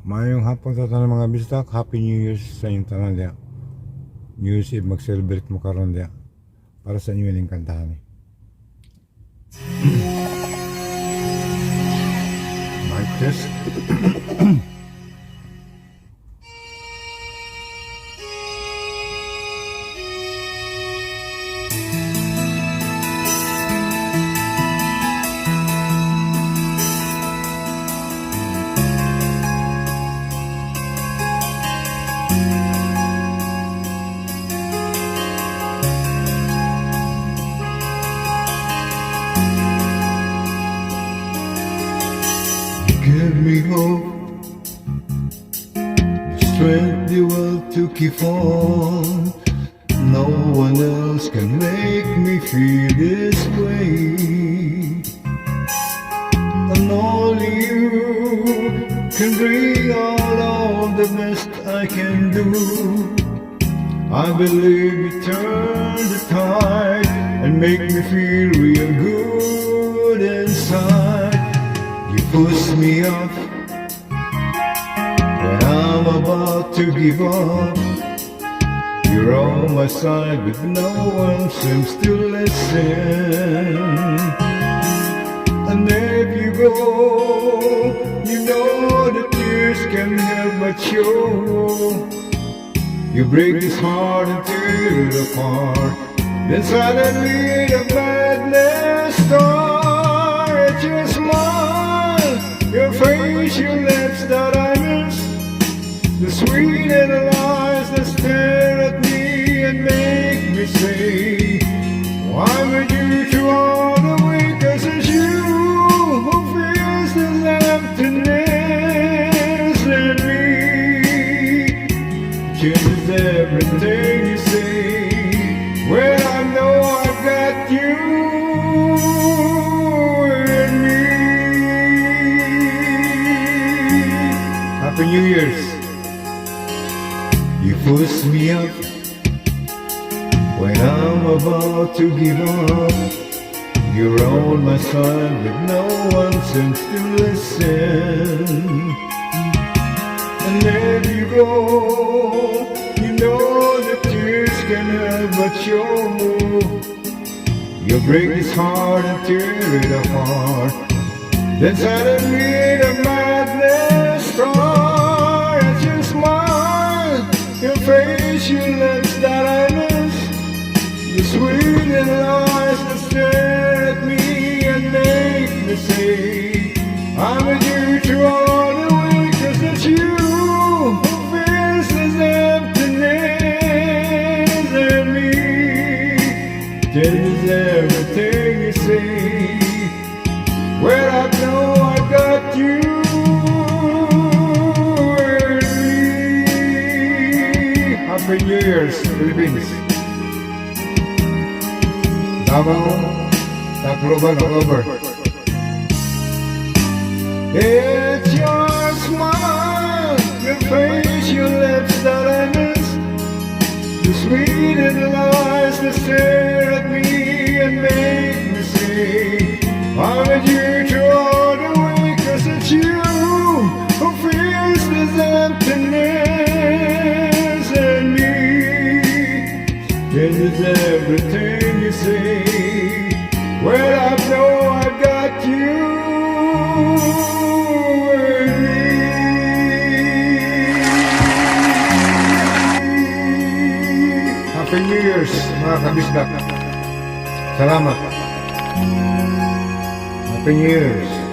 Mayong hapon sa tanang mga bisita. Happy New Year's sa inyong tanan dia. New Year's Eve mag-celebrate mo karon dia. Para sa inyo yung kantahan ni. Mic test. Give me hope, the strength you will to keep on. No one else can make me feel this way, and only you can bring all of the best I can do. I believe you turn the tide and make me feel real good inside. You push me up when I'm about to give up. You're on my side but no one seems to listen. And if you go, you know the tears can't help but show. You break this heart and tear it apart. Then suddenly the madness starts. You smile, your face, your lips that I miss, the sweet little eyes that stare at me and make me say, why would you through all the way? 'Cause it's you who feels this emptiness in me. Changes everything you say when I know I got you in me. Happy New Year's. You push me up when I'm about to give up. You're on my side but no one seems to listen. And if you go, you know the tears can help but show. You break this heart and tear it apart. Then suddenly the madness starts. You smile, your face, your lips that I miss, the sweet little eyes that stare at me and make me say, I'm with you through all the way. 'Cause it's you who feels this emptiness in me. Changes everything you say when I know I got you in me. Happy New Year's, Philippines. Davao, Tacloban, October. It's your smile, your face, your lips that I miss, the sweet little eyes that stare at me and make me say, I'm with you through all the way. 'Cause it's you who feels this emptiness in me. Changes everything you say when I know I got you in me. Happy New Year's, mga kabisdak. Salamat. Happy New Year's.